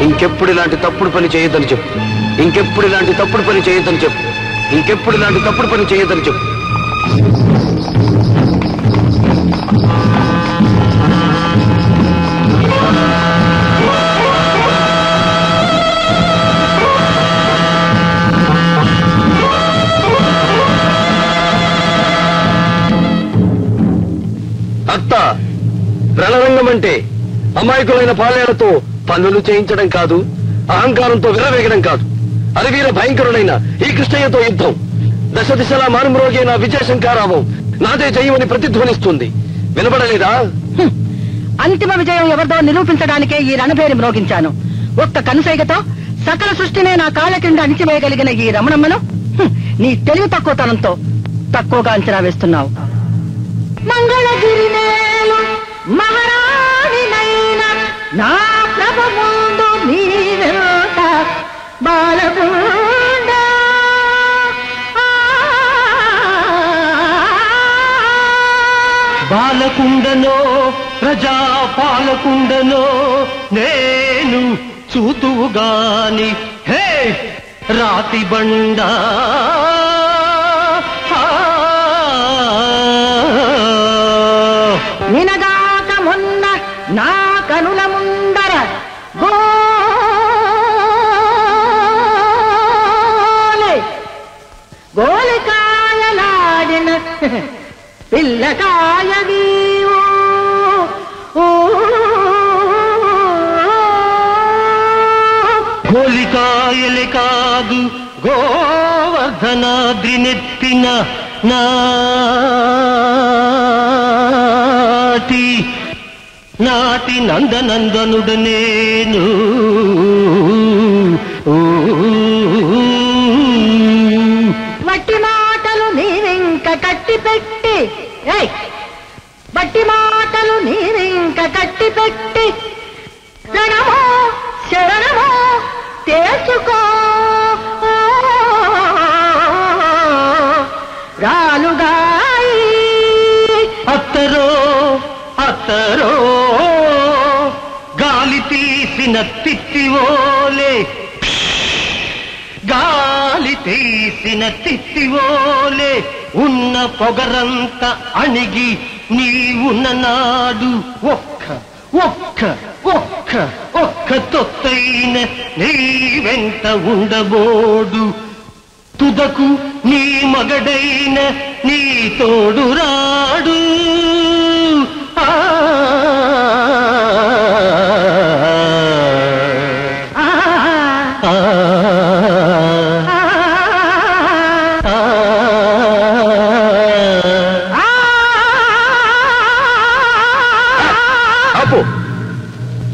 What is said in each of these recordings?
ఇంకెప్పుడు ఇలాంటి తప్పుడు పని చేయొద్దని చెప్పు. ఇంకెప్పుడు ఇలాంటి తప్పుడు పని చేయొద్దని చెప్పు. ఇంకెప్పుడు ఇలాంటి తప్పుడు పని చేయొద్దని చెప్పు. అత్త, రణరంగం అంటే అమాయకులైన పాలేళ్లతో పనులు చేయించడం కాదు, అహంకారంతో విర్రవేగడం కాదు. అరవీర భయంకరుడైన ఈ కృష్ణయ్యతో యుద్ధం. దశ దిశలా మారుమ్రోగైన విజయశంకారావం నాదే జయమని ప్రతిధ్వనిస్తుంది. వినబడలేదా? అంతిమ విజయం ఎవరిదో నిరూపించడానికే ఈ రణభేరి మ్రోగించాను. ఒక్క కనుసైగతో సకల సృష్టినే నా కాళ్ల కింద అణిచివేయగలిగిన ఈ రమణమ్మను నీ తెలివి తక్కువతనంతో తక్కువగా అంచనా వేస్తున్నావు. మంగళగిరి నేలు మహారాణినైన నా ప్రభు ముందు నీవెంత బాలగుండ. బాలకుండనో ప్రజాపాలకుండనో నేను చూతువుగాని హే రాతి బండ. నినగాక మొన్న నా కనుల ముందర గోలికాయలాడిన పిల్లకాయ గోలికాయలే కాదు గోవర్ధనాద్రి నెత్తిన నాటి నందనందనుడు నేను. వట్టి మాటలు నీవింక కట్టి పెట్టి వట్టి మాటలు నీవింక కట్టి పెట్టి రణమో శరణమో తేల్చుకో రాలుగాయి. అత్తరో అత్తరో గాలి తీసిన తిత్తివోలే, గాలి తీసిన తిత్తివోలే ఉన్న పొగరంత అణిగి నీవున్న నాడు ఒక్క ఒక్క ఒక్క ఒక్క తొత్తైన నీ వెంట ఉండబోడు. తుదకు నీ మగడైన నీ తోడు రాడు.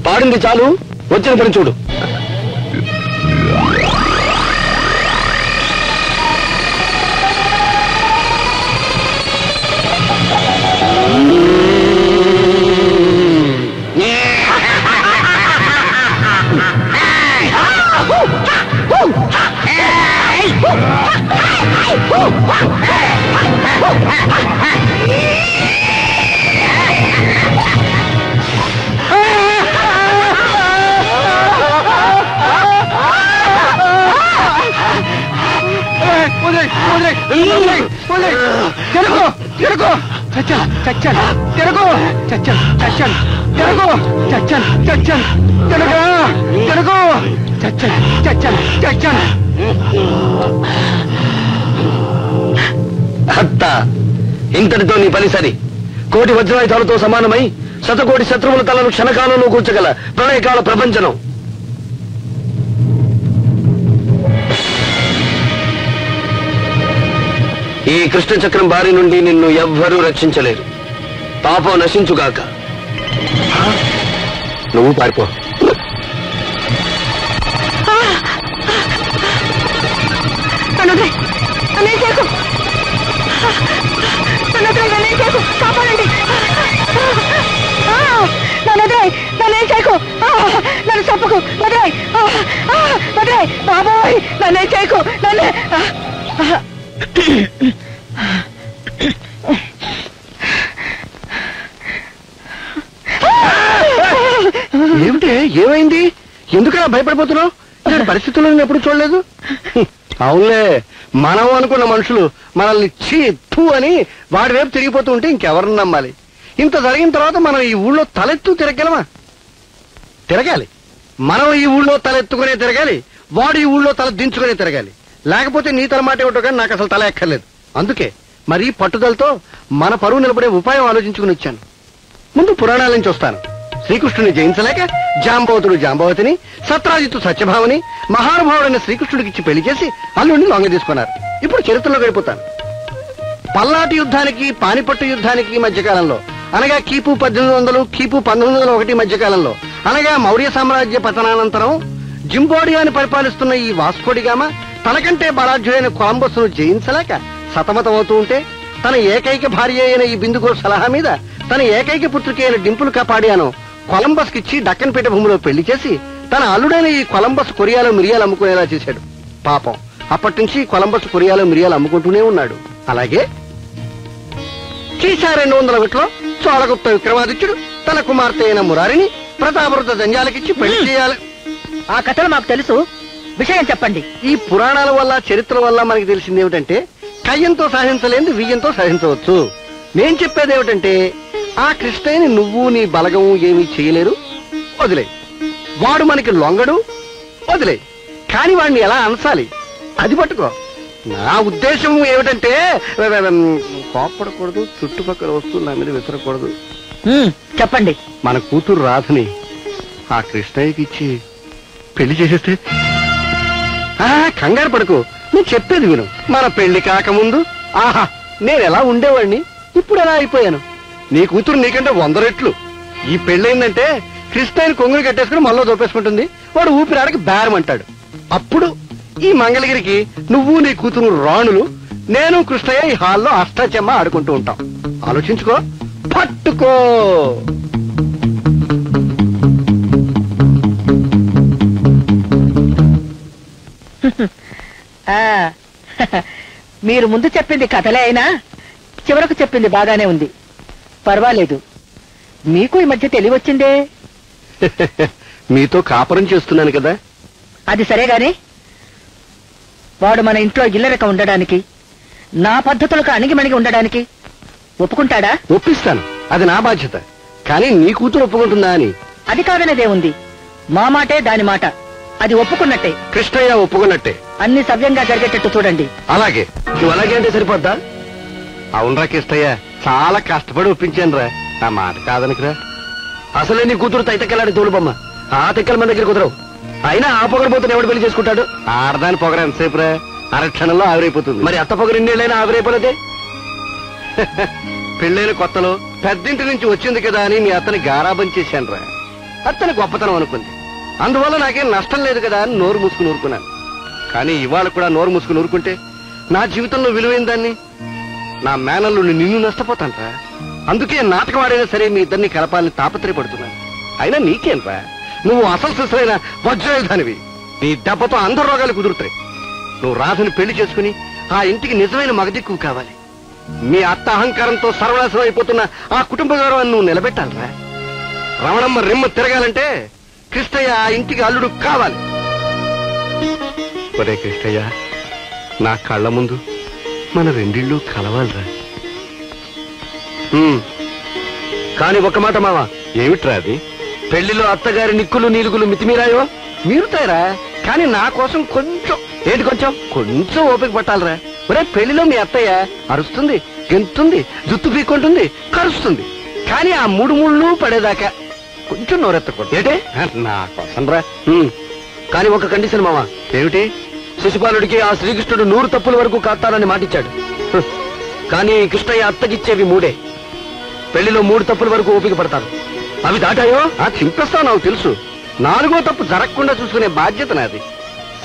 పాడింది చాలు, వచ్చిన పని చూడు. అత్త, ఇంతటితో నీ పని సరి. కోటి వజ్రాయుధాలతో సమానమై శతకోటి శత్రువుల తలను క్షణకాలంలో కూర్చగల ప్రళయకాల ప్రపంచనం. ఈ కృష్ణ చక్రం బారి నుండి నిన్ను ఎవ్వరూ రక్షించలేరు. పాపం నశించుగాక. నువ్వు పారిపో. కాపాడండి, నన్నేం చేయకు, నన్ను చంపకు, వదిలే బాబోయ్, నన్నేం చేయకు, నన్ను. ఏమిటి, ఏమైంది? ఎందుకలా భయపడిపోతున్నావు? ఇలాంటి పరిస్థితుల్లో నేను ఎప్పుడు చూడలేదు. అవునులే, మనం అనుకున్న మనుషులు మనల్ని చీత్తు అని వాడి వైపు తిరిగిపోతూ ఉంటే ఇంకెవరిని నమ్మాలి? ఇంత జరిగిన తర్వాత మనం ఈ ఊళ్ళో తలెత్తు తిరగలమా? తిరగాలి. మనం ఈ ఊళ్ళో తలెత్తుకునే తిరగాలి, వాడు ఈ ఊళ్ళో తల దించుకునే తిరగాలి. లేకపోతే నీ తల మాట ఏమిటో కానీ నాకు అసలు తల ఎక్కర్లేదు. అందుకే మరీ పట్టుదలతో మన పరువు నిలబడే ఉపాయం ఆలోచించుకుని వచ్చాను. ముందు పురాణాల నుంచి వస్తాను. శ్రీకృష్ణుని జయించలేక జాంబవతుడు జాంబవతిని, సత్రాజిత్తు సత్యభామని మహానుభావుడైన శ్రీకృష్ణుడికి ఇచ్చి పెళ్లి చేసి అల్లుడిని లొంగ తీసుకున్నారు. ఇప్పుడు చరిత్రలో గడిపోతాను. పల్నాటి యుద్ధానికి పానిపట్టు యుద్ధానికి మధ్యకాలంలో, అనగా కీపు 1800 కీపు 1901 మధ్యకాలంలో, అనగా మౌర్య సామ్రాజ్య పతనానంతరం జింబోడియాని పరిపాలిస్తున్న ఈ వాస్కోడిగామ తనకంటే బలాఢ్యుడైన కొలంబస్ను జయించలేక సతమతమవుతూ ఉంటే తన ఏకైక భార్య అయిన ఈ బిందుగోర్ సలహా మీద తన ఏకైక పుత్రిక అయిన డింపుల్ కపాడియాను కొలంబస్ కిచ్చి డక్కన్పేట భూమిలో పెళ్లి చేసి తన అల్లుడైన ఈ కొలంబస్ కొరియాలో మిరియాలు అమ్ముకునేలా చేశాడు. పాపం అప్పటి నుంచి కొలంబస్ కొరియాలో మిరియాలు అమ్ముకుంటూనే ఉన్నాడు. అలాగే క్రీశ 201లో చోళగుప్త విక్రమాదిత్యుడు తన కుమార్తె అయిన మురారిని ప్రతాపరుత జంజాలకిచ్చి పెళ్లి చేయాలి. ఆ కథలు మాకు తెలుసు, విషయం చెప్పండి. ఈ పురాణాల వల్ల చరిత్ర వల్ల మనకి తెలిసింది ఏమిటంటే కయ్యంతో సాధించలేదు వియ్యంతో సాధించవచ్చు. నేను చెప్పేది ఏమిటంటే ఆ కృష్ణయ్యని నువ్వు నీ బలగము ఏమీ చేయలేరు, వదిలే. వాడు మనకి లొంగడు, వదిలే. కాని వాడిని ఎలా అనసాలి అది పట్టుకో. నా ఉద్దేశం ఏమిటంటే కోప్పడకూడదు, చుట్టుపక్కల వస్తువులు నా మీద విసరకూడదు. చెప్పండి. మన కూతురు రాధని ఆ కృష్ణయ్యకి ఇచ్చి పెళ్లి చేసేస్తే. కంగారు పడుకో, నేను చెప్పేది విను. మన పెళ్లి కాకముందు ఆహా నేను ఎలా ఉండేవాడిని, ఇప్పుడు ఎలా అయిపోయాను. నీ కూతురు నీకంటే 100 రెట్లు. ఈ పెళ్ళయిందంటే కృష్ణయ్యని కొంగుని కట్టేసుకుని మళ్ళీ దోపేసుకుంటుంది. వాడు ఊపిరాడకి బేరం అంటాడు. అప్పుడు ఈ మంగళగిరికి నువ్వు నీ కూతురు రాణులు, నేను కృష్ణయ్య ఈ హాల్లో అష్టాచెమ్మ ఆడుకుంటూ ఉంటాం. ఆలోచించుకో, పట్టుకో. మీరు ముందు చెప్పింది కథలే అయినా చివరకు చెప్పింది బాగానే ఉంది. పర్వాలేదు, మీకు ఈ మధ్య తెలివొచ్చిందే. మీతో కాపురం చేస్తున్నాను కదా. అది సరే గాని వాడు మన ఇంట్లో ఇల్లరిక ఉండడానికి, నా పద్ధతులకు అణిగిమణిగి ఉండడానికి ఒప్పుకుంటాడా? ఒప్పిస్తాను, అది నా బాధ్యత. కానీ నీ కూతురు ఒప్పుకుంటుందా అని? అది కాదనేదే ఉంది. మా మాటే దాని మాట. అది ఒప్పుకున్నట్టే. కృష్ణయ్య ఒప్పుకున్నట్టే. అన్ని సవ్యంగా జరిగేటట్టు చూడండి. అలాగే. నువ్వు అలాగే అంటే సరిపోద్దా? అవునరా కృష్ణయ్య, చాలా కష్టపడి ఒప్పించాను రా. నా మాట కాదనికిరా. అసలే నీ కూతురు తైతకెళ్ళాడు తోలుబొమ్మ. ఆ తెక్కల మన దగ్గర కుదరవు. అయినా ఆ పొగరబోతున్న ఎవడు పెళ్లి చేసుకుంటాడు? ఆడదాని పొగర ఎంతసేపు రా, అరక్షణంలో ఆవిరైపోతుంది. మరి అత్త పొగరు ఇన్నేళ్ళైనా ఆవిరైపోలేదే. పెళ్ళైన కొత్తలో పెద్దింటి నుంచి వచ్చింది కదా అని మీ అత్తని గారాబం చేశాను రా. అత్తని గొప్పతనం అనుకుంది. అందువల్ల నాకేం నష్టం లేదు కదా అని నోరు మూసుకుని ఊరుకున్నాను. కానీ ఇవాళ కూడా నోరు మూసుకుని ఊరుకుంటే నా జీవితంలో విలువైన దాన్ని, నా మేనల్లుని నిన్ను నష్టపోతాను రా. అందుకే నాటకం ఆడైనా సరే మీ ఇద్దరిని కలపాలని తాపత్రయపడుతున్నాను. అయినా నీకేం రా, నువ్వు అసలు సిసలైన వజ్రాయుధానివి. నీ దెబ్బతో అందరు రోగాలు కుదురుతాయి. నువ్వు రాధని పెళ్లి చేసుకుని ఆ ఇంటికి నిజమైన మగదిక్కు కావాలి. మీ అత్త అహంకారంతో సర్వనాశనం అయిపోతున్న ఆ కుటుంబ గౌరవాన్ని నువ్వు నిలబెట్టాలరా. రమణమ్మ రిమ్మ తిరగాలంటే కృష్ణయ్య ఆ ఇంటికి అల్లుడు కావాలి. ఒరే కృష్ణయ్య, నా కళ్ళ ముందు మన రెండిళ్ళు కలవాలిరా. కాని ఒక మాట మావా. ఏమిట్రా అది? పెళ్లిలో అత్తగారి నిక్కులు నీలుగులు మితిమీరాయో మీరుతాయిరా. కానీ నా కోసం కొంచెం, ఏంటి కొంచెం ఓపిక పట్టాలరా. ఒరే పెళ్లిలో మీ అత్తయ్య అరుస్తుంది, గెంతుంది, జుత్తు పీక్కుంటుంది, కరుస్తుంది. కానీ ఆ 3 ముళ్ళు పడేదాకా కొంచెం నోరెత్తకూడదు. ఏంటే నా కోసం రా. కానీ ఒక కండిషన్ మావా. ఏమిటి? శిశుపాలుడికి ఆ శ్రీకృష్ణుడు 100 తప్పుల వరకు కాస్తానని మాటిచ్చాడు. కానీ కృష్ణయ్య అత్తకిచ్చేవి 3. పెళ్లిలో 3 తప్పుల వరకు ఓపిక పడతాను. అవి దాటాయో చింపేస్తావు, నాకు తెలుసు. 4వ తప్పు జరగకుండా చూసుకునే బాధ్యత నాది.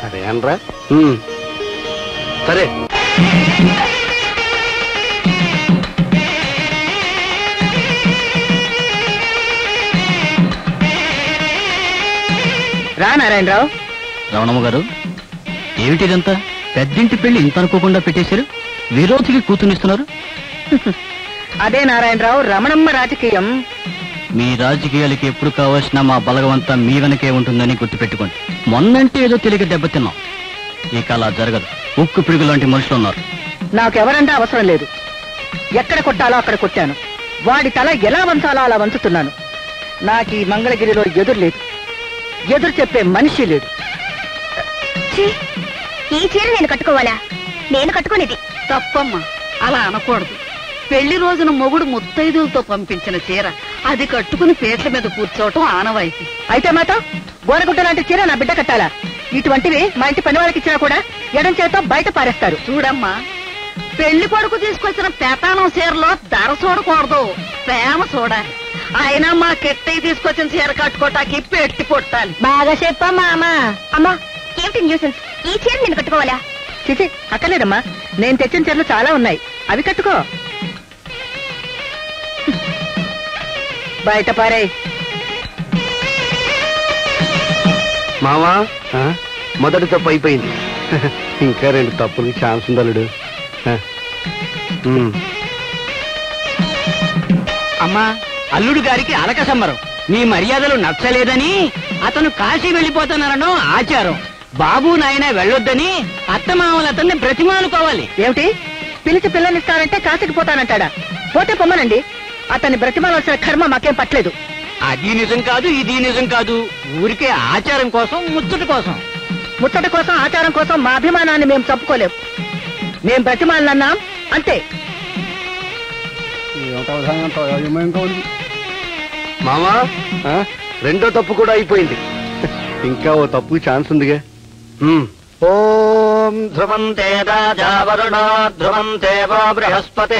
సరే అనరా? సరే. రా నారాయణరావు. రమణమ్మ గారు, ఏమిటిదంతా? పెద్దింటి పెళ్లి ఇంత అనుకోకుండా పెట్టేశారు. విరోధికి కూతునిస్తున్నారు. అదే నారాయణరావు, రమణమ్మ రాజకీయం. మీ రాజకీయాలకి ఎప్పుడు కావాల్సిన మా బలగవంతా మీ వెనకే ఉంటుందని గుర్తుపెట్టుకోండి. మొన్నంటే ఏదో తెలియక దెబ్బతిన్నాం, ఇక అలా జరగదు. ఉక్కు పిడుగు లాంటి మనుషులు ఉన్నారు. నాకెవరంటే అవసరం లేదు. ఎక్కడ కొట్టాలో అక్కడ కొట్టాను. వాడి తల ఎలా వంచాలో అలా వంచుతున్నాను. నాకు ఈ మంగళగిరిలో ఎదురు లేదు, ఎదురు చెప్పే మనిషి లేడు. ఈ చీర నేను కట్టుకోవాలా? నేను కట్టుకునేది తప్పమ్మా, అలా అనకూడదు. పెళ్లి రోజున మొగుడు ముత్తైదులతో పంపించిన చీర అది కట్టుకుని పీటల మీద కూర్చోవటం ఆనవాయితీ. అయితే మాత్రం గోరగుడ్డ లాంటి చీర నా బిడ్డ కట్టాలా? ఇటువంటివి మా ఇంటి పని వాళ్ళకి ఇచ్చినా కూడా ఎడం చేతో బయట పారేస్తారు. చూడమ్మా, పెళ్లి కొడుకు తీసుకొచ్చిన పెతానం చీరలో ధర చూడకూడదు, ప్రేమ చూడాలి. అయినా మా కెట్టయి తీసుకొచ్చిన చీర కట్టుకోటానికి పెట్టి కొట్టాలి. బాగా చెప్పమ్మా. అమ్మా, ఏమిటి న్యూసెన్స్? ఈ చీర నేను కట్టుకోవాలా? చిచి, అక్కర్లేదమ్మా. నేను తెచ్చిన చీరలు చాలా ఉన్నాయి, అవి కట్టుకో. బయట పారే. మావా, మొదటి తప్పు అయిపోయింది. ఇంకా 2 తప్పులకి ఛాన్స్ ఉందలుడు. అమ్మా, అల్లుడు గారికి అలక సంబరం. నీ మర్యాదలు నచ్చలేదని అతను కాశీ వెళ్ళిపోతున్నారనో ఆచారం. బాబు నాయన వెళ్ళొద్దని అత్తమామలు అతన్ని బ్రతిమాలుకోవాలి. ఏమిటి, పిలిచి పిల్లనిస్తారంటే కాశీకి పోతానంటాడా? పోతే పొమ్మనండి. అతన్ని బ్రతిమాలవలసిన కర్మ మాకేం పట్టలేదు. అది నిజం కాదు, ఇది నిజం కాదు. ఊరికే ఆచారం కోసం, ముచ్చట కోసం. ముచ్చట కోసం, ఆచారం కోసం మా అభిమానాన్ని మేము చంపుకోలేం. మేం బ్రతిమాలన్నాం అంతే. మామా, 2వ తప్పు కూడా అయిపోయింది. ఇంకా ఓ తప్పు ఛాన్స్ ఉందిగా. ఓం ధ్రువంతే రాజా వరుణో ధ్రువంతే వో బృహస్పతి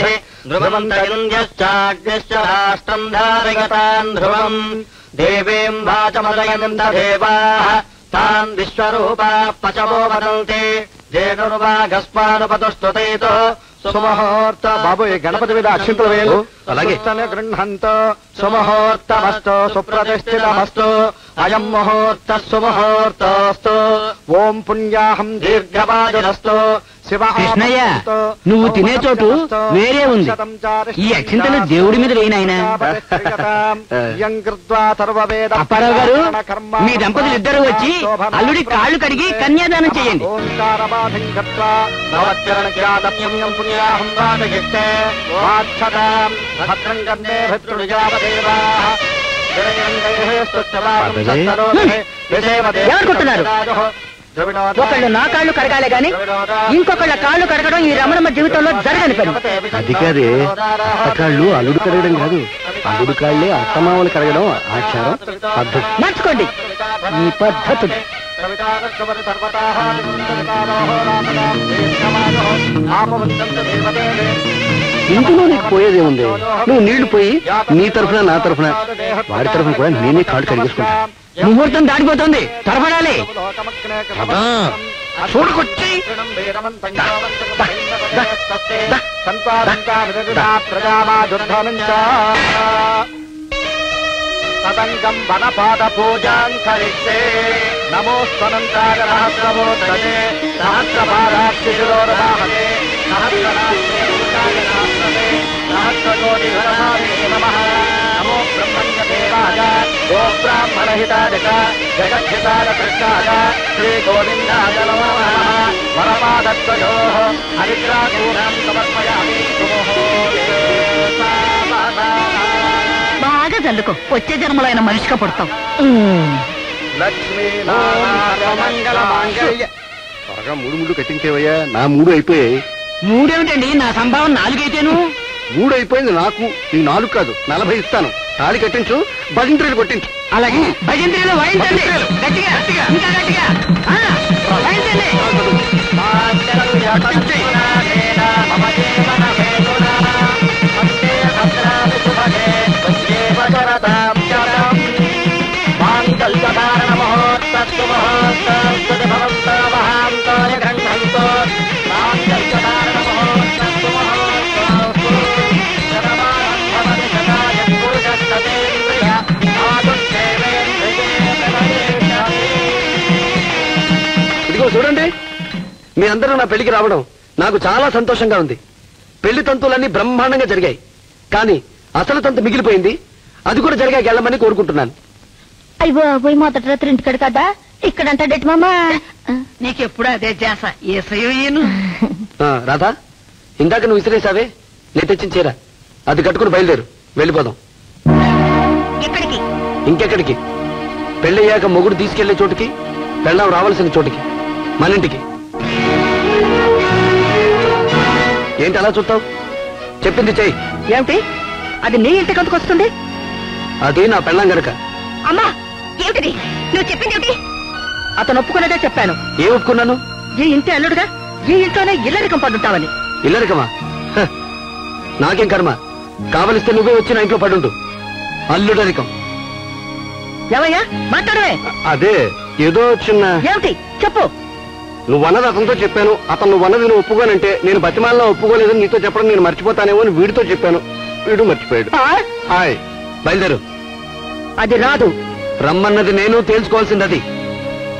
ధ్రువంతరింద్యశ్చాగ్నిశ్చ రాష్ట్రం ధారయతాన్ ధ్రువం దేవీం వాచమదయంత దేవాః తాన్ విశ్వరూపా పచవో వదంతే జేనుర్వాగస్మానుపతుస్తుతేతో సుముహూర్త. బాబు, ఈ గణపతి మీద అక్షింతలు వేయలు. అలాగే. గృహంతో సుముహూర్తమస్తు సుప్రతిష్ఠితమస్తు అయం ముహూర్త సుముహూర్తోస్తు. ఓం పుణ్యాహం దీర్ఘవాజునస్తు. కృష్ణయ్య, నువ్వు తినే చోటు వేరే ఉంది. ఈ అక్షింతలు దేవుడి మీద వేయినాయన. అప్పారావు గారు, మీ దంపతులు ఇద్దరు వచ్చి అల్లుడి కాళ్ళు కడిగి కన్యాదానం చేయండి. ఏమనుకుంటున్నారు? ఒకళ్ళు నా కాళ్ళు కడగాలే గాని ఇంకొకళ్ళ కాళ్ళు కడగడం ఈ రమణమ్మ జీవితంలో జరగని పని. అది కాదే, అత్తకాళ్ళు అల్లుడు కడగడం కాదు, అల్లుడు కాళ్ళే అత్తమామలు కడగడం ఆచారం, పద్ధతి. మార్చుకోండి ఈ పద్ధతులు. ఇందులో నీకు పోయేదేముంది? నువ్వు నీళ్లు పోయి నీ తరఫున నా తరఫున వాడి తరఫున కూడా నేనే కాళ్ళు కడిగేసుకుంటా. ముహూర్తం దాటిపోతుంది, త్వరపడాలి. చూడకొచ్చి తదంగం వనపాద పూజాం కరిష్యే నమోస్తనంతాయ సహస్రమూర్తయే సహస్రపాదాక్షిశిరోర్వాహనే సహస్రకోటిఘనమానే నమః. నమో బ్రహ్మణ్యదేవాయ గో బ్రాహ్మణహితాయ జగద్ధితాయ కృష్ణాయ శ్రీ గోవిందాయ నమో నమః. వరపాదత్వయోః హరిద్రాకూరం సమర్పయామి. బాగా చల్లుకో, వచ్చే జన్మలో అయిన మనిషిగా పుడతాం. త్వరగా 3 కట్టించేవయ్యా. నా 3 అయిపోయాయి. 3 ఏమిటండి, నా సంభావన 4 అయితేను. 3 అయిపోయింది నాకు. నీ 4 కాదు, 40 ఇస్తాను. తాళి కట్టించు, భజంత్రీలు కొట్టించు. అలాగే భజంత్రీలు వాయించండి, గట్టిగా ఇంకా గట్టిగా వాయించండి. ఇదిగో చూడండి, మీ అందరూ నా పెళ్లికి రావడం నాకు చాలా సంతోషంగా ఉంది. పెళ్లి తంతులన్నీ బ్రహ్మాండంగా జరిగాయి. కానీ అసలు తంతు మిగిలిపోయింది. అది కూడా జరిగాక వెళ్ళమని కోరుకుంటున్నాను. అయ్యో పోయి మొదటి రాత్రి ఇంటికాడు కదా ఇక్కడ అంటాడేటి మామా. నీకెప్పుడు అదే చేస ఏసయ్యను. రాధా, ఇందాక నువ్వు విసిరేసావే, నేను తెచ్చిన చీర అది కట్టుకుని బయలుదేరు, వెళ్ళిపోదాం. ఎక్కడికి? ఇంకెక్కడికి? పెళ్ళయ్యాక మొగుడు తీసుకెళ్లే చోటుకి, పెళ్ళాం రావాల్సిన చోటుకి, మన ఇంటికి. ఏంటి అలా చూస్తావు? చెప్పింది చెయ్యి. ఏమిటి అది నీ ఇంటికి ఎందుకు వస్తుంది? అది నా పెళ్ళాం గనక. అమ్మా ఏమిటిది నువ్వు చెప్పింది ఏమిటి? అతను ఒప్పుకునేదే చెప్పాను. ఏ ఒప్పుకున్నాను? ఈ ఇంటి అల్లుడుగా ఈ ఇంట్లోనే ఇల్లరికం పడుంటావని. ఇల్లరికమా? నాకేం కర్మ, కావలిస్తే నువ్వే వచ్చి నా ఇంట్లో పడుంటు. అల్లుడరికం ఏవయ్యా మాట్లాడవే. అదే ఏదో చిన్న. ఏమిటి చెప్పు. నువ్వన్నది అతనితో చెప్పాను. అతను నువ్వన్నది నువ్వు ఒప్పుకోనంటే నేను బతిమాలలో ఒప్పుకోలేదని నీతో చెప్పడం నేను మర్చిపోతానేమో అని వీడితో చెప్పాను. వీడు మర్చిపోయాడు. హాయ్, బయలుదేరు. అది రాదు. రమ్మన్నది నేను, తేల్చుకోవాల్సింది అది.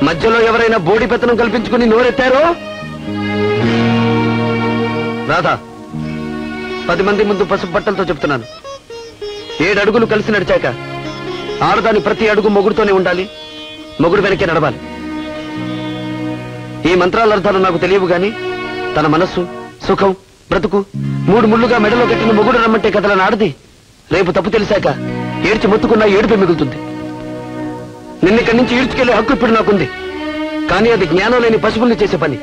మధ్యలో ఎవరైనా బోడి పెత్తనం కల్పించుకుని నోరెత్తారో. రాధా, 10 మంది ముందు పసుపు బట్టలతో చెప్తున్నాను, 7 అడుగులు కలిసి నడిచాక ఆడదాని ప్రతి అడుగు మొగుడుతోనే ఉండాలి, మొగుడు వెనకే నడవాలి. ఈ మంత్రాల అర్థాలు నాకు తెలియవు గాని తన మనస్సు, సుఖం, బ్రతుకు 3 ముళ్ళుగా మెడలో కట్టిన మొగుడు రమ్మంటే కథల నాడది రేపు తప్పు తెలిసాక ఏడ్చి మొత్తుకున్నా ఏడుపే మిగులుతుంది. నిన్నిక్కడి నుంచి ఈడ్చుకెళ్లే హక్కు ఇప్పుడు నాకుంది, కానీ అది జ్ఞానం లేని పశువుల్ని చేసే పని.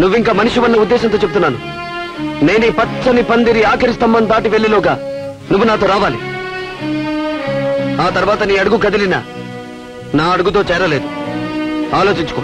నువ్వింకా మనిషివన్న ఉద్దేశంతో చెప్తున్నాను. నేను ఈ పచ్చని పందిరి ఆఖరి స్తంభం దాటి వెళ్లిలోగా నువ్వు నాతో రావాలి. ఆ తర్వాత నీ అడుగు కదిలినా నా అడుగుతో చేరలేదు. ఆలోచించుకో.